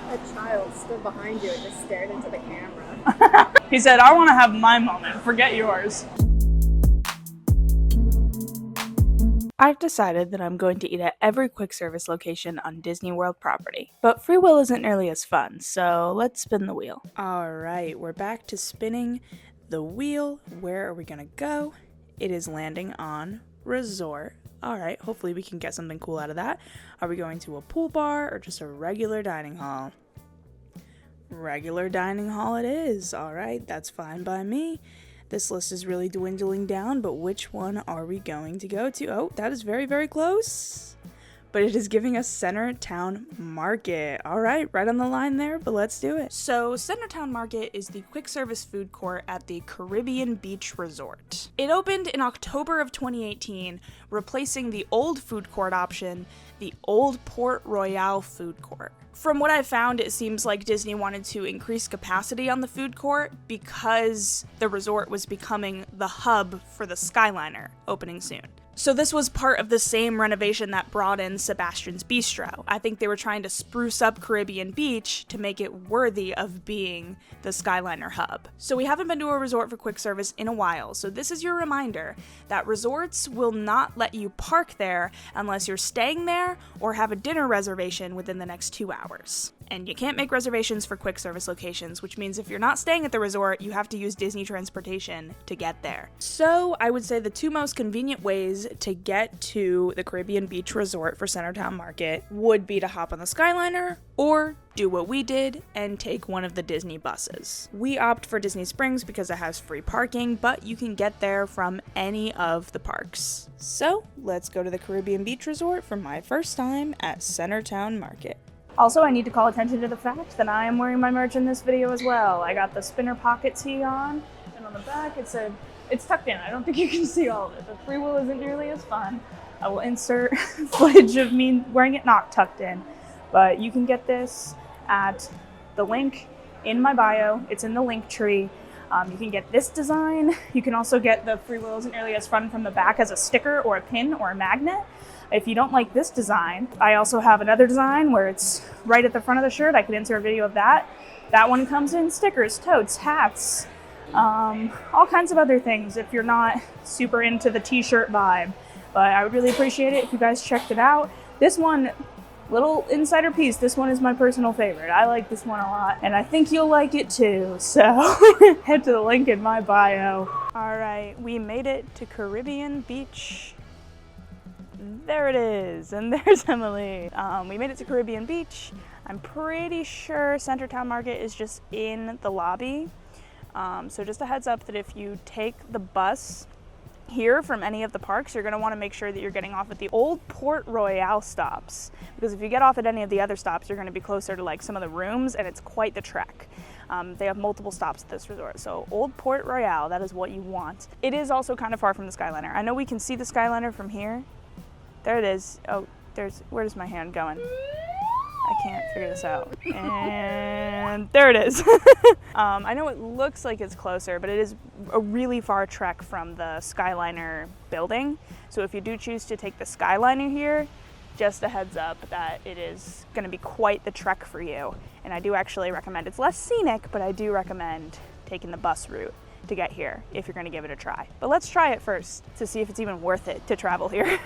A child stood behind you and just stared into the camera. He said, I want to have my moment, forget yours. I've decided that I'm going to eat at every quick service location on Disney World property. But free will isn't nearly as fun, so let's spin the wheel. Alright, we're back to spinning the wheel. Where are we gonna go? It is landing on resort. Alright, hopefully we can get something cool out of that. Are we going to a pool bar or just a regular dining hall? Regular dining hall it is. Alright, that's fine by me. This list is really dwindling down, but which one are we going to go to? Oh, that is very, very close. But it is giving us Centertown Market. All right, right on the line there, but let's do it. So Centertown Market is the quick service food court at the Caribbean Beach Resort. It opened in October of 2018, replacing the old food court option, the old Port Royale food court. From what I found, it seems like Disney wanted to increase capacity on the food court because the resort was becoming the hub for the Skyliner, opening soon. So this was part of the same renovation that brought in Sebastian's Bistro. I think they were trying to spruce up Caribbean Beach to make it worthy of being the Skyliner hub. So we haven't been to a resort for quick service in a while, so this is your reminder that resorts will not let you park there unless you're staying there or have a dinner reservation within the next 2 hours. And you can't make reservations for quick service locations, which means if you're not staying at the resort, you have to use Disney transportation to get there. So I would say the two most convenient ways to get to the Caribbean Beach Resort for Centertown Market would be to hop on the Skyliner or do what we did and take one of the Disney buses. We opt for Disney Springs because it has free parking, but you can get there from any of the parks. So let's go to the Caribbean Beach Resort for my first time at Centertown Market. Also, I need to call attention to the fact that I am wearing my merch in this video as well. I got the spinner pocket tee on, and on the back it said, it's tucked in. I don't think you can see all of it, but free will isn't nearly as fun. I will insert footage of me wearing it not tucked in, but you can get this at the link in my bio. It's in the link tree. You can get this design. You can also get the free will isn't nearly as fun from the back as a sticker or a pin or a magnet. If you don't like this design, I also have another design where it's right at the front of the shirt. I can insert a video of that. That one comes in stickers, totes, hats, all kinds of other things if you're not super into the t-shirt vibe. But I would really appreciate it if you guys checked it out. This one, little insider piece, this one is my personal favorite. I like this one a lot, and I think you'll like it too. So head to the link in my bio. All right, we made it to Caribbean Beach. There it is, and there's Emily. We made it to Caribbean Beach. I'm pretty sure Centertown Market is just in the lobby. So just a heads up that if you take the bus here from any of the parks, you're gonna wanna make sure that you're getting off at the old Port Royale stops. Because if you get off at any of the other stops, you're gonna be closer to like some of the rooms, and it's quite the trek. They have multiple stops at this resort. So Old Port Royale, that is what you want. It is also kind of far from the Skyliner. I know we can see the Skyliner from here. There it is. Oh, where's my hand going? I can't figure this out. And there it is. I know it looks like it's closer, but it is a really far trek from the Skyliner building. So if you do choose to take the Skyliner here, just a heads up that it is going to be quite the trek for you. And I do actually recommend, it's less scenic, but I do recommend taking the bus route to get here if you're going to give it a try. But let's try it first to see if it's even worth it to travel here.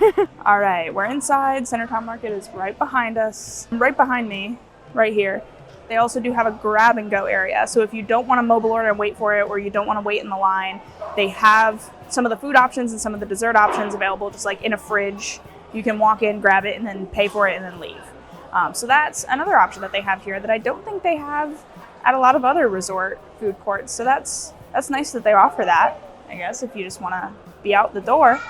All right, we're inside. Centertown Market is right behind us, right behind me, right here. They also do have a grab and go area. So if you don't want to mobile order and wait for it, or you don't want to wait in the line, they have some of the food options and some of the dessert options available just like in a fridge. You can walk in, grab it, and then pay for it and then leave. So that's another option that they have here that I don't think they have at a lot of other resort food courts. So that's nice that they offer that, I guess, if you just want to be out the door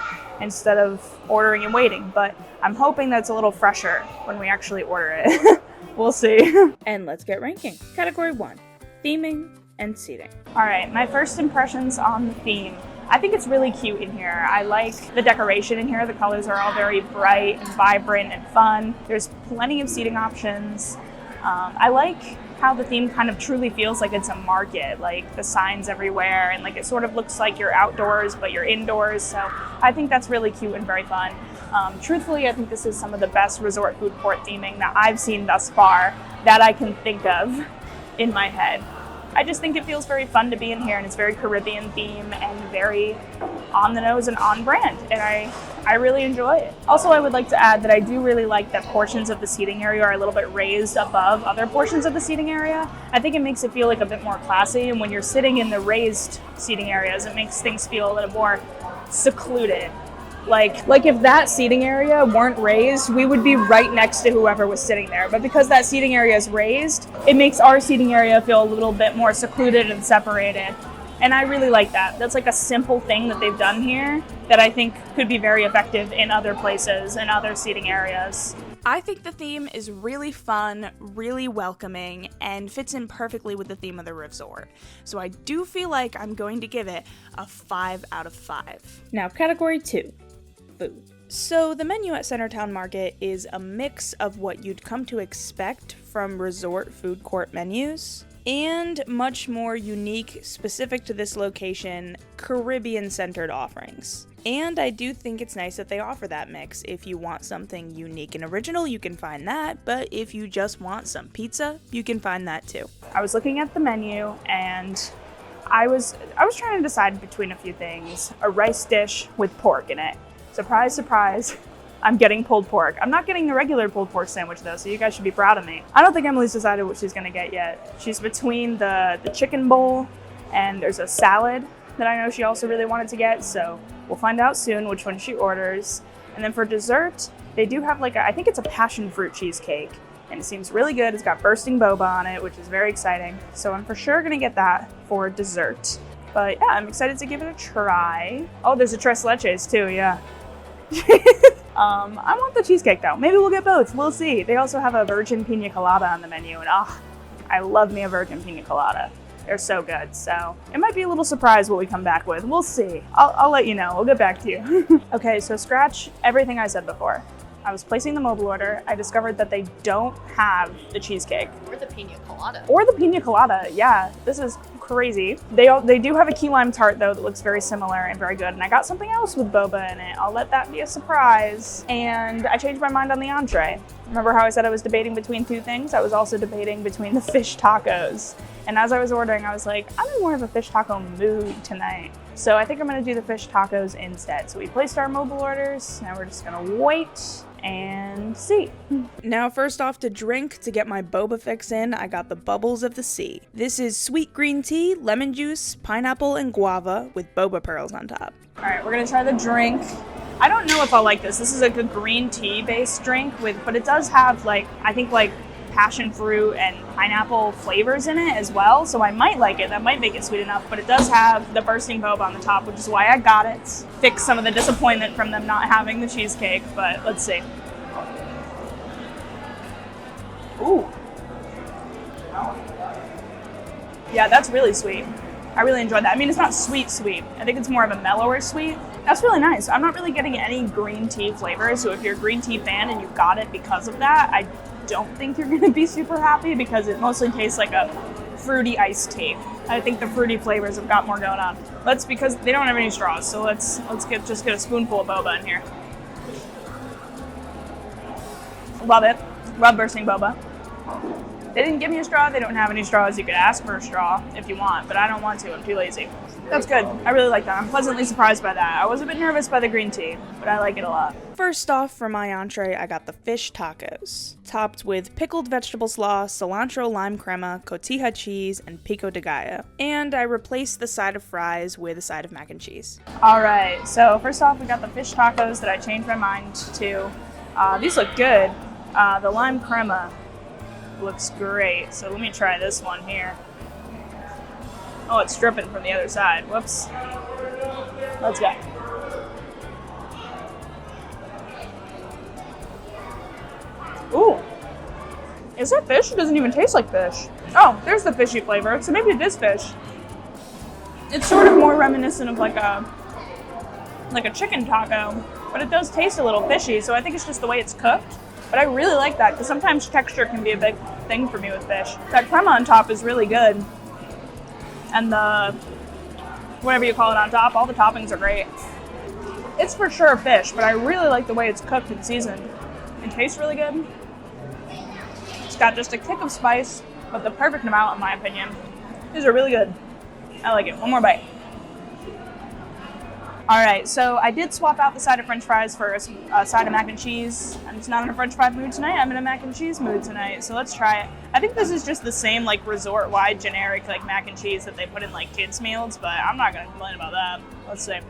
instead of ordering and waiting. But I'm hoping that's a little fresher when we actually order it. We'll see. And let's get ranking. Category 1, theming and seating. All right, my first impressions on the theme. I think it's really cute in here. I like the decoration in here. The colors are all very bright and vibrant and fun. There's plenty of seating options. I like how the theme kind of truly feels like it's a market, like the signs everywhere, and like it sort of looks like you're outdoors but you're indoors. So I think that's really cute and very fun. Truthfully, I think this is some of the best resort food court theming that I've seen thus far. that I can think of in my head. I just think it feels very fun to be in here, and it's very Caribbean theme and very on the nose and on brand, and I really enjoy it. Also, I would like to add that I do really like that portions of the seating area are a little bit raised above other portions of the seating area. I think it makes it feel like a bit more classy, and when you're sitting in the raised seating areas, it makes things feel a little more secluded. Like if that seating area weren't raised, we would be right next to whoever was sitting there. But because that seating area is raised, it makes our seating area feel a little bit more secluded and separated. And I really like that. That's like a simple thing that they've done here that I think could be very effective in other places and other seating areas. I think the theme is really fun, really welcoming, and fits in perfectly with the theme of the resort. So I do feel like I'm going to give it a 5 out of 5. Now, category 2. Food. So the menu at Centertown Market is a mix of what you'd come to expect from resort food court menus and much more unique, specific to this location, Caribbean-centered offerings. And I do think it's nice that they offer that mix. If you want something unique and original, you can find that, but if you just want some pizza, you can find that too. I was looking at the menu and I was trying to decide between a few things. A rice dish with pork in it. Surprise, surprise, I'm getting pulled pork. I'm not getting the regular pulled pork sandwich though, so you guys should be proud of me. I don't think Emily's decided what she's gonna get yet. She's between the chicken bowl and there's a salad that I know she also really wanted to get, so we'll find out soon which one she orders. And then for dessert, they do have I think it's a passion fruit cheesecake, and it seems really good. It's got bursting boba on it, which is very exciting. So I'm for sure gonna get that for dessert. But yeah, I'm excited to give it a try. Oh, there's a tres leches too, yeah. I want the cheesecake though. Maybe we'll get both. We'll see. They also have a virgin pina colada on the menu, and I love me a virgin pina colada. They're so good. So it might be a little surprise what we come back with. We'll see. I'll let you know. We'll get back to you. Okay, so scratch everything I said before. I was placing the mobile order. I discovered that they don't have the cheesecake. Or the pina colada. Or the pina colada, yeah. This is crazy. They do have a key lime tart though that looks very similar and very good, and I got something else with boba in it. I'll let that be a surprise. And I changed my mind on the entree. Remember how I said I was debating between two things? I was also debating between the fish tacos. And as I was ordering, I was like, I'm in more of a fish taco mood tonight. So I think I'm gonna do the fish tacos instead. So we placed our mobile orders. Now we're just gonna wait and see. Now first off, to drink, to get my boba fix in, I got the Bubbles of the Sea. This is sweet green tea, lemon juice, pineapple, and guava with boba pearls on top. All right, we're gonna try the drink. I don't know if I'll like this. This is like a green tea based drink but it does have I think passion fruit and pineapple flavors in it as well, so I might like it. That might make it sweet enough, but it does have the bursting boba on the top, which is why I got it. Fix some of the disappointment from them not having the cheesecake, but let's see. Ooh. Yeah, that's really sweet. I really enjoyed that. I mean, it's not sweet. I think it's more of a mellower sweet. That's really nice. I'm not really getting any green tea flavor, so if you're a green tea fan and you got it because of that, I don't think you're gonna be super happy because it mostly tastes like a fruity iced tea. I think the fruity flavors have got more going on. Because they don't have any straws, so let's just get a spoonful of boba in here. Love it. Love bursting boba. They didn't give me a straw. They don't have any straws. You could ask for a straw if you want, but I don't want to. I'm too lazy. That's good. I really like that. I'm pleasantly surprised by that. I was a bit nervous by the green tea, but I like it a lot. First off, for my entree, I got the fish tacos, topped with pickled vegetable slaw, cilantro lime crema, cotija cheese, and pico de gallo. And I replaced the side of fries with a side of mac and cheese. All right, so first off, we got the fish tacos that I changed my mind to. These look good. The lime crema looks great. So let me try this one here. Oh, it's dripping from the other side. Whoops. Let's go. Ooh. Is that fish? It doesn't even taste like fish. Oh, there's the fishy flavor. So maybe it is fish. It's sort of more reminiscent of like a chicken taco, but it does taste a little fishy, so I think it's just the way it's cooked. But I really like that because sometimes texture can be a big thing for me with fish. That crema on top is really good. And the, whatever you call it on top, all the toppings are great. It's for sure fish, but I really like the way it's cooked and seasoned. It tastes really good. It's got just a kick of spice, but the perfect amount in my opinion. These are really good. I like it. One more bite. Alright, so I did swap out the side of french fries for a side of mac and cheese. I'm just not in a french fry mood tonight, I'm in a mac and cheese mood tonight, so let's try it. I think this is just the same like resort-wide generic like mac and cheese that they put in like kids' meals, but I'm not going to complain about that. Let's see.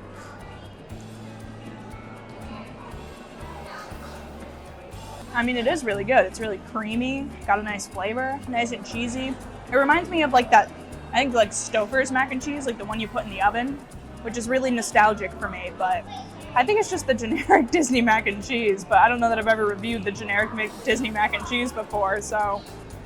I mean, it is really good. It's really creamy, got a nice flavor, nice and cheesy. It reminds me of like that, I think like Stouffer's mac and cheese, like the one you put in the oven, which is really nostalgic for me, but I think it's just the generic Disney mac and cheese, but I don't know that I've ever reviewed the generic Disney mac and cheese before, so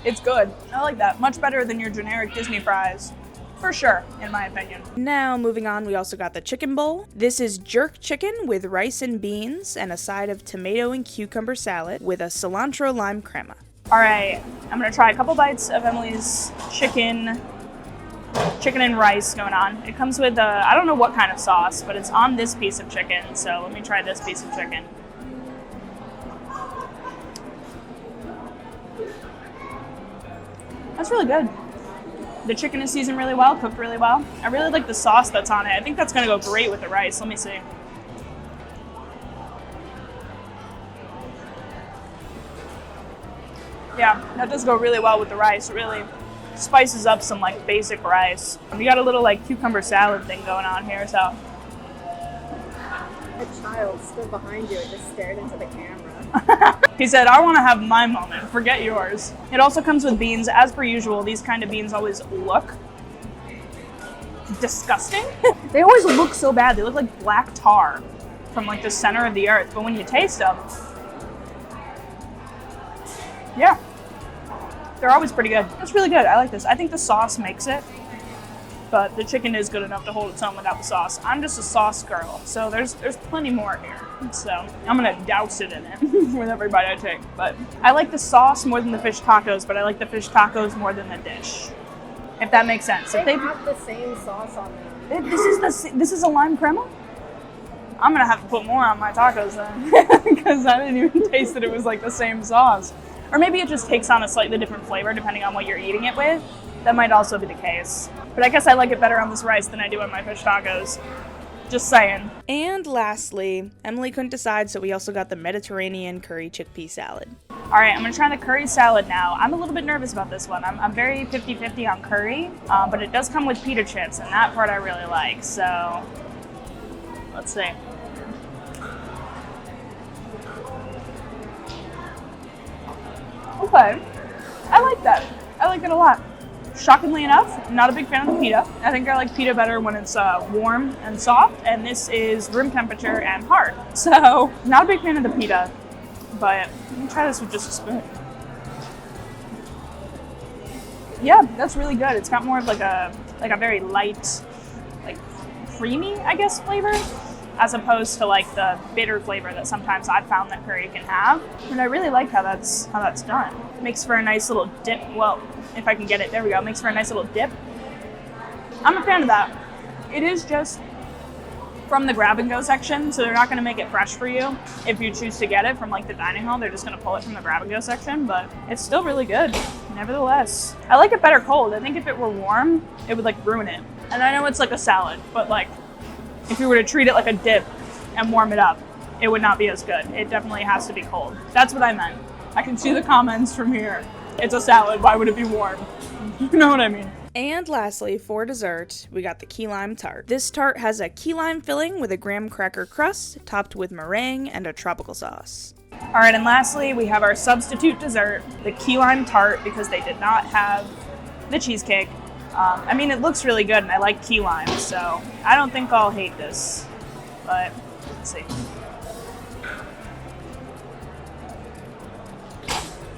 it's good. I like that. Much better than your generic Disney fries. For sure, in my opinion. Now, moving on, we also got the chicken bowl. This is jerk chicken with rice and beans and a side of tomato and cucumber salad with a cilantro lime crema. All right, I'm gonna try a couple bites of Emily's chicken and rice going on. It comes with, I don't know what kind of sauce, but it's on this piece of chicken, so let me try this piece of chicken. That's really good. The chicken is seasoned really well, cooked really well. I really like the sauce that's on it. I think that's gonna go great with the rice. Let me see. Yeah, that does go really well with the rice. It really spices up some like basic rice. We got a little like cucumber salad thing going on here, so. A child stood behind you and just stared into the camera. He said, I want to have my moment, forget yours. It also comes with beans. As per usual, these kind of beans always look disgusting. They always look so bad. They look like black tar from like the center of the earth. But when you taste them, yeah, they're always pretty good. It's really good. I like this. I think the sauce makes it, but the chicken is good enough to hold its own without the sauce. I'm just a sauce girl, so there's plenty more here. So I'm gonna douse it in it with every bite I take. But I like the sauce more than the fish tacos, but I like the fish tacos more than the dish. If that makes sense. They have the same sauce on them. This is a lime crema? I'm gonna have to put more on my tacos then, because I didn't even taste that it was like the same sauce. Or maybe it just takes on a slightly different flavor depending on what you're eating it with. That might also be the case. But I guess I like it better on this rice than I do on my fish tacos. Just saying. And lastly, Emily couldn't decide, so we also got the Mediterranean curry chickpea salad. All right, I'm gonna try the curry salad now. I'm a little bit nervous about this one. I'm very 50-50 on curry, but it does come with pita chips, and that part I really like, so let's see. Okay, I like that. I like it a lot. Shockingly enough, I'm not a big fan of the pita. I think I like pita better when it's warm and soft, and this is room temperature and hard. So, not a big fan of the pita, but let me try this with just a spoon. Yeah, that's really good. It's got more of like a very light, like creamy, I guess, flavor, as opposed to like the bitter flavor that sometimes I've found that curry can have. And I really like how that's done. It makes for a nice little dip. Well, if I can get it, there we go. It makes for a nice little dip. I'm a fan of that. It is just from the grab and go section, so they're not gonna make it fresh for you. If you choose to get it from like the dining hall, they're just gonna pull it from the grab and go section, but it's still really good, nevertheless. I like it better cold. I think if it were warm, it would like ruin it. And I know it's like a salad, but like if you were to treat it like a dip and warm it up, it would not be as good. It definitely has to be cold. That's what I meant. I can see the comments from here. It's a salad, why would it be warm? You know what I mean. And lastly, for dessert, we got the key lime tart. This tart has a key lime filling with a graham cracker crust, topped with meringue and a tropical sauce. All right, and lastly, we have our substitute dessert, the key lime tart, because they did not have the cheesecake. I mean, it looks really good, and I like key lime, so I don't think I'll hate this, but let's see.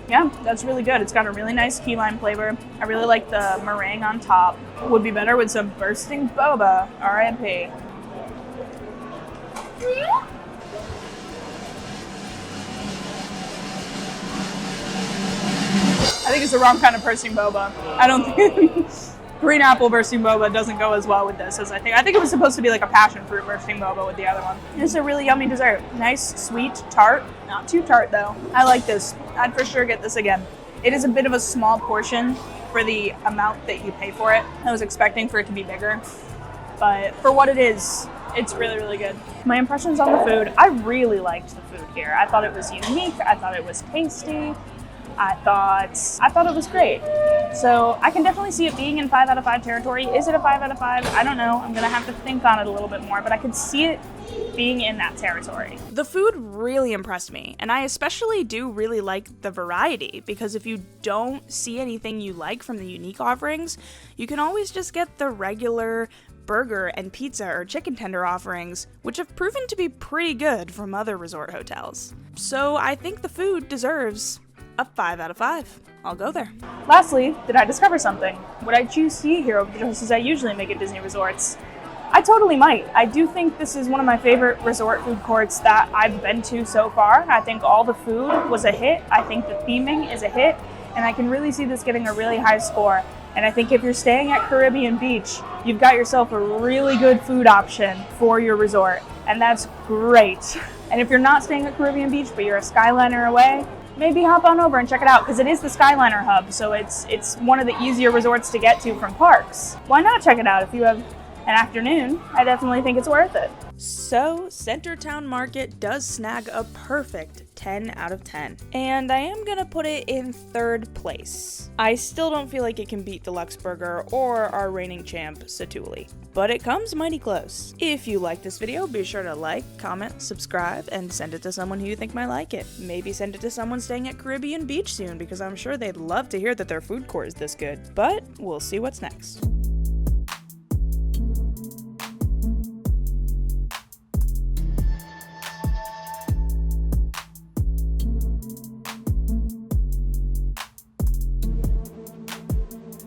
Yeah, that's really good. It's got a really nice key lime flavor. I really like the meringue on top. Would be better with some bursting boba, R.I.P. I think it's the wrong kind of bursting boba. I don't think green apple bursting boba doesn't go as well with this as I think. I think it was supposed to be like a passion fruit bursting boba with the other one. It's a really yummy dessert. Nice, sweet, tart. Not too tart though. I like this. I'd for sure get this again. It is a bit of a small portion for the amount that you pay for it. I was expecting for it to be bigger, but for what it is, it's really, really good. My impressions on the food, I really liked the food here. I thought it was unique. I thought it was tasty. I thought it was great. So I can definitely see it being in 5 out of 5 territory. Is it a 5 out of 5? I don't know. I'm gonna have to think on it a little bit more, but I could see it being in that territory. The food really impressed me, and I especially do really like the variety, because if you don't see anything you like from the unique offerings, you can always just get the regular burger and pizza or chicken tender offerings, which have proven to be pretty good from other resort hotels. So I think the food deserves a 5 out of 5. I'll go there. Lastly, did I discover something? Would I choose to eat here over the choices I usually make at Disney resorts? I totally might. I do think this is one of my favorite resort food courts that I've been to so far. I think all the food was a hit. I think the theming is a hit, and I can really see this getting a really high score. And I think if you're staying at Caribbean Beach, you've got yourself a really good food option for your resort, and that's great. And if you're not staying at Caribbean Beach, but you're a Skyliner away, maybe hop on over and check it out, because it is the Skyliner hub, so it's one of the easier resorts to get to from parks. Why not check it out if you have an afternoon? I definitely think it's worth it. So, Centertown Market does snag a perfect 10 out of 10, and I am gonna put it in 3rd place. I still don't feel like it can beat Deluxe Burger or our reigning champ, Satuli, but it comes mighty close. If you like this video, be sure to like, comment, subscribe, and send it to someone who you think might like it. Maybe send it to someone staying at Caribbean Beach soon, because I'm sure they'd love to hear that their food court is this good. But we'll see what's next.